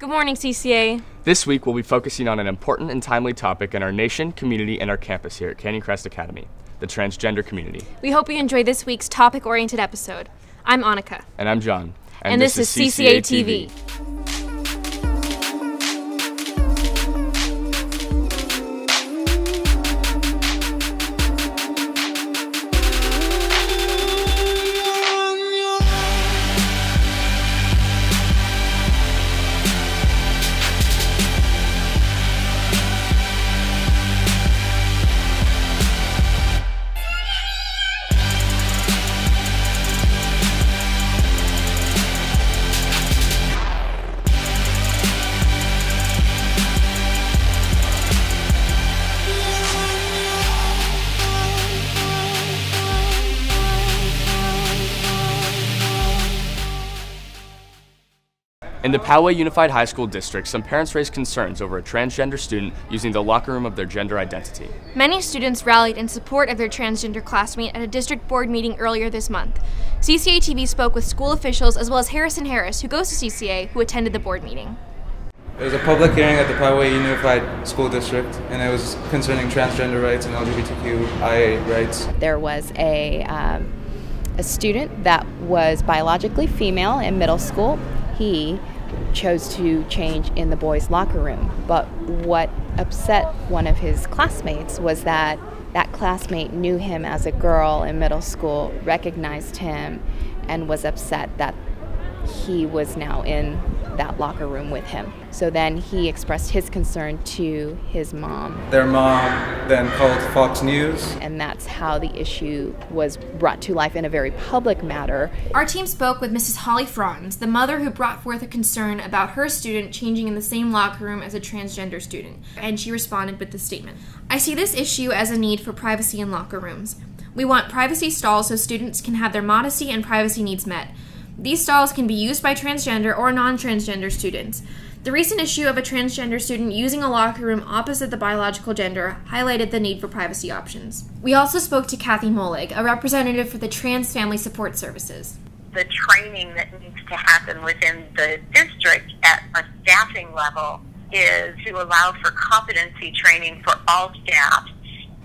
Good morning, CCA. This week, we'll be focusing on an important and timely topic in our nation, community, and our campus here at Crest Academy, the transgender community. We hope you enjoy this week's topic-oriented episode. I'm Annika. And I'm John. And this is Cca-Tv. In the Poway Unified High School District, some parents raised concerns over a transgender student using the locker room of their gender identity. Many students rallied in support of their transgender classmate at a district board meeting earlier this month. Cca-Tv spoke with school officials as well as Harrison Harris, who goes to CCA, who attended the board meeting. There was a public hearing at the Poway Unified School District, and it was concerning transgender rights and LGBTQIA rights. There was a student that was biologically female in middle school. He chose to change in the boys' locker room, but what upset one of his classmates was that that classmate knew him as a girl in middle school, recognized him, and was upset that he was now in that locker room with him. So then he expressed his concern to his mom. Their mom then called Fox News. And that's how the issue was brought to life in a very public matter. Our team spoke with Mrs. Holly Frautens, the mother who brought forth a concern about her student changing in the same locker room as a transgender student, and she responded with this statement. I see this issue as a need for privacy in locker rooms. We want privacy stalls so students can have their modesty and privacy needs met. These stalls can be used by transgender or non-transgender students. The recent issue of a transgender student using a locker room opposite the biological gender highlighted the need for privacy options. We also spoke to Kathy Molig, a representative for the Trans Family Support Services. The training that needs to happen within the district at a staffing level is to allow for competency training for all staff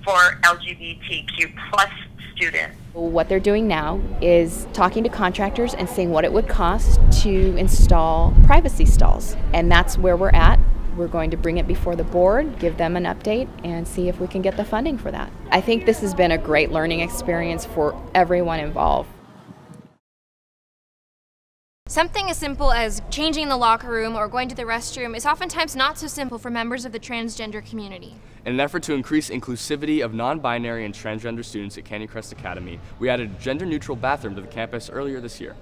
for LGBTQ plus students. What they're doing now is talking to contractors and seeing what it would cost to install privacy stalls. And that's where we're at. We're going to bring it before the board, give them an update, and see if we can get the funding for that. I think this has been a great learning experience for everyone involved. Something as simple as changing in the locker room or going to the restroom is oftentimes not so simple for members of the transgender community. In an effort to increase inclusivity of non-binary and transgender students at Crest Academy, we added a gender-neutral bathroom to the campus earlier this year.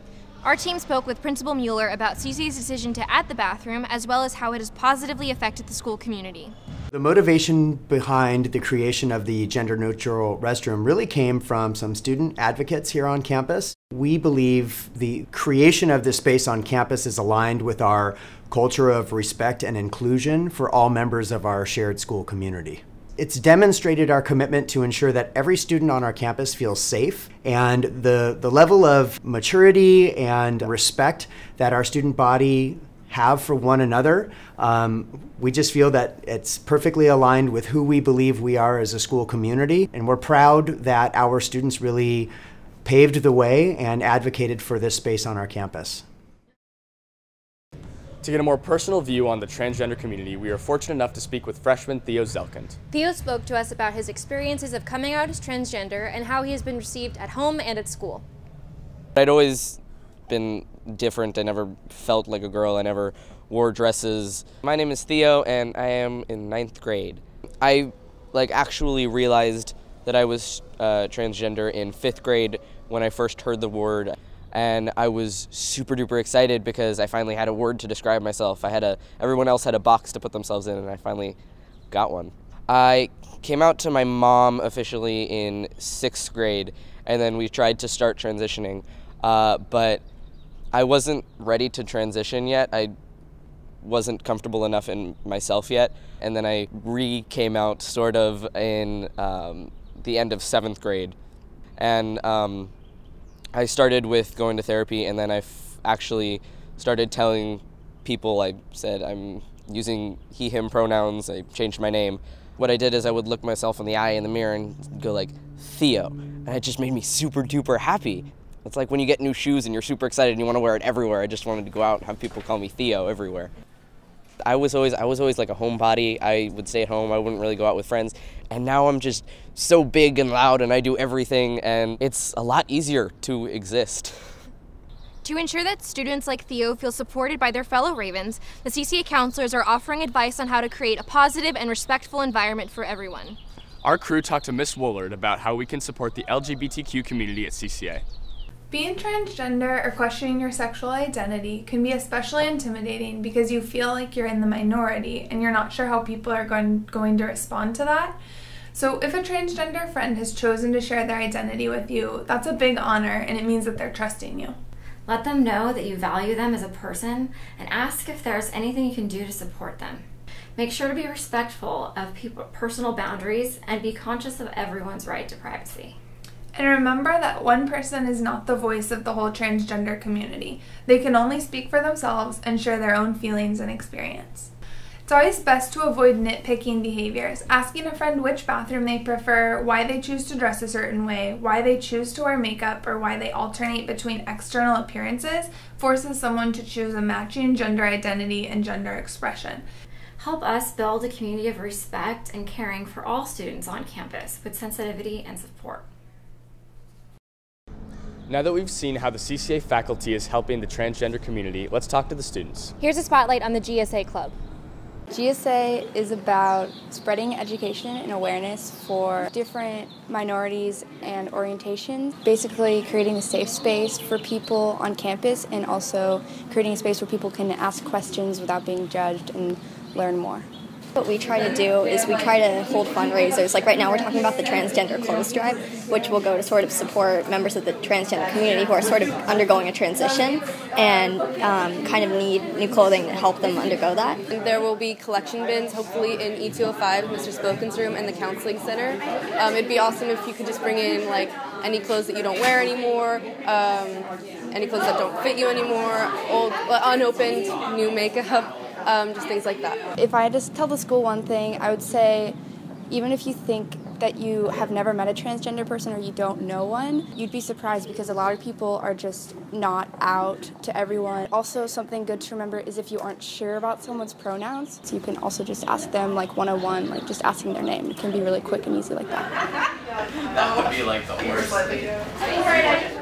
Our team spoke with Principal Mueller about CCA's decision to add the bathroom, as well as how it has positively affected the school community. The motivation behind the creation of the gender-neutral restroom really came from some student advocates here on campus. We believe the creation of this space on campus is aligned with our culture of respect and inclusion for all members of our shared school community. It's demonstrated our commitment to ensure that every student on our campus feels safe, and the level of maturity and respect that our student body have for one another, we just feel that it's perfectly aligned with who we believe we are as a school community, and we're proud that our students really paved the way and advocated for this space on our campus. To get a more personal view on the transgender community, we are fortunate enough to speak with freshman Theo Zelkand. Theo spoke to us about his experiences of coming out as transgender and how he has been received at home and at school. I'd always been different. I never felt like a girl. I never wore dresses. My name is Theo, and I am in 9th grade. I actually realized that I was transgender in 5th grade when I first heard the word. And I was super duper excited because I finally had a word to describe myself. Everyone else had a box to put themselves in, and I finally got one. I came out to my mom officially in 6th grade, and then we tried to start transitioning. But I wasn't ready to transition yet. I wasn't comfortable enough in myself yet. And then I came out sort of in the end of 7th grade. And I started with going to therapy, and then I actually started telling people, I said I'm using he, him pronouns. I changed my name. What I did is I would look myself in the eye in the mirror and go like, Theo. And it just made me super duper happy. It's like when you get new shoes and you're super excited and you want to wear it everywhere. I just wanted to go out and have people call me Theo everywhere. I was always like a homebody. I would stay at home. I wouldn't really go out with friends. And now I'm just so big and loud and I do everything, and it's a lot easier to exist. To ensure that students like Theo feel supported by their fellow Ravens, the CCA counselors are offering advice on how to create a positive and respectful environment for everyone. Our crew talked to Miss Woolard about how we can support the LGBTQ community at CCA. Being transgender or questioning your sexual identity can be especially intimidating because you feel like you're in the minority and you're not sure how people are going to respond to that. So if a transgender friend has chosen to share their identity with you, that's a big honor, and it means that they're trusting you. Let them know that you value them as a person and ask if there's anything you can do to support them. Make sure to be respectful of personal boundaries and be conscious of everyone's right to privacy. And remember that one person is not the voice of the whole transgender community. They can only speak for themselves and share their own feelings and experience. It's always best to avoid nitpicking behaviors. Asking a friend which bathroom they prefer, why they choose to dress a certain way, why they choose to wear makeup, or why they alternate between external appearances forces someone to choose a matching gender identity and gender expression. Help us build a community of respect and caring for all students on campus with sensitivity and support. Now that we've seen how the CCA faculty is helping the transgender community, let's talk to the students. Here's a spotlight on the GSA Club. GSA is about spreading education and awareness for different minorities and orientations, basically creating a safe space for people on campus and also creating a space where people can ask questions without being judged and learn more. What we try to do is we try to hold fundraisers. Like right now we're talking about the Transgender Clothes Drive, which will go to sort of support members of the transgender community who are sort of undergoing a transition and kind of need new clothing to help them undergo that. And there will be collection bins, hopefully in E205, Mr. Spoken's room, and the Counseling Center. It'd be awesome if you could just bring in like any clothes that you don't wear anymore, any clothes that don't fit you anymore, old, unopened, new makeup. Just things like that. If I had to tell the school one thing, I would say even if you think that you have never met a transgender person or you don't know one, you'd be surprised because a lot of people are just not out to everyone. Also, something good to remember is if you aren't sure about someone's pronouns, so you can also just ask them like 101, like just asking their name. It can be really quick and easy like that. That would be like the worst thing.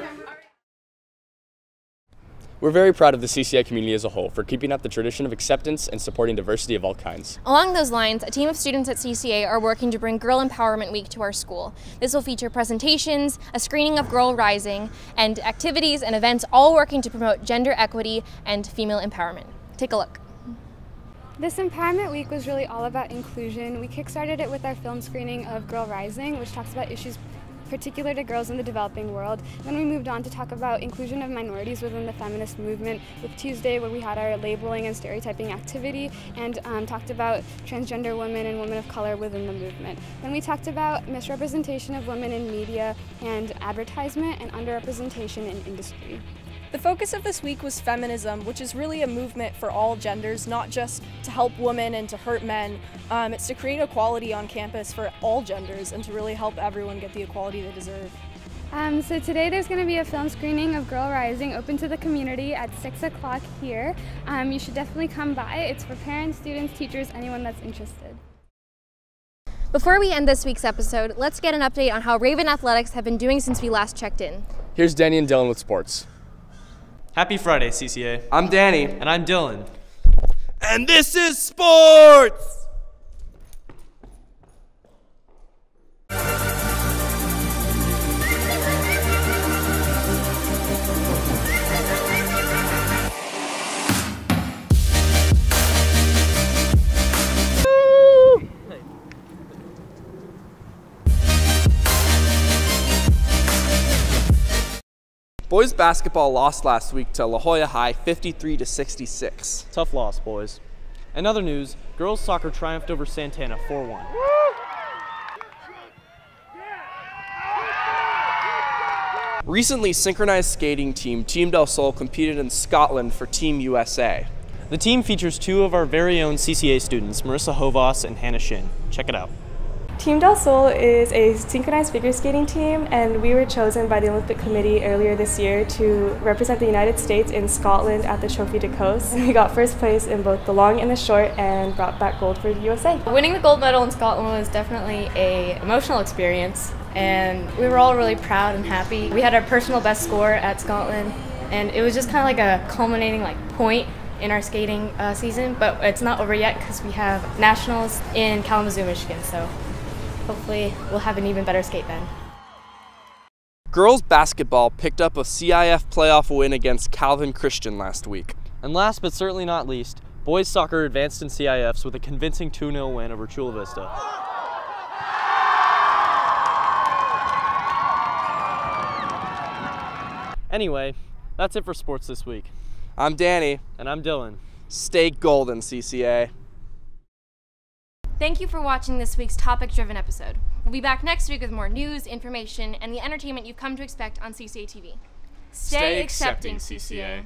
We're very proud of the CCA community as a whole for keeping up the tradition of acceptance and supporting diversity of all kinds. Along those lines, a team of students at CCA are working to bring Girl Empowerment Week to our school. This will feature presentations, a screening of Girl Rising, and activities and events all working to promote gender equity and female empowerment. Take a look. This Empowerment Week was really all about inclusion. We kickstarted it with our film screening of Girl Rising, which talks about issues particular to girls in the developing world. Then we moved on to talk about inclusion of minorities within the feminist movement with Tuesday, where we had our labeling and stereotyping activity, and talked about transgender women and women of color within the movement. Then we talked about misrepresentation of women in media and advertisement and underrepresentation in industry. The focus of this week was feminism, which is really a movement for all genders, not just to help women and to hurt men. It's to create equality on campus for all genders and to really help everyone get the equality they deserve. So today there's going to be a film screening of Girl Rising open to the community at 6 o'clock here. You should definitely come by. It's for parents, students, teachers, anyone that's interested. Before we end this week's episode, let's get an update on how Raven Athletics have been doing since we last checked in. Here's Danny and Dylan with sports. Happy Friday, CCA. I'm Danny. And I'm Dylan. And this is sports! Boys basketball lost last week to La Jolla High 53-66. Tough loss, boys. In other news, girls soccer triumphed over Santana 4-1. Recently, synchronized skating team Team Del Sol competed in Scotland for Team USA. The team features two of our very own CCA students, Marissa Hovas and Hannah Shin. Check it out. Team Del Sol is a synchronized figure skating team, and we were chosen by the Olympic Committee earlier this year to represent the United States in Scotland at the Trophy de Coast. We got first place in both the long and the short and brought back gold for the USA. Winning the gold medal in Scotland was definitely an emotional experience, and we were all really proud and happy. We had our personal best score at Scotland, and it was just kind of like a culminating point in our skating season, but it's not over yet because we have nationals in Kalamazoo, Michigan, so hopefully we'll have an even better skate then. Girls basketball picked up a CIF playoff win against Calvin Christian last week. And last but certainly not least, boys soccer advanced in CIFs with a convincing 2-0 win over Chula Vista. Anyway, that's it for sports this week. I'm Danny. And I'm Dylan. Stay golden, CCA. Thank you for watching this week's topic-driven episode. We'll be back next week with more news, information, and the entertainment you've come to expect on Cca-Tv. Stay accepting, CCA.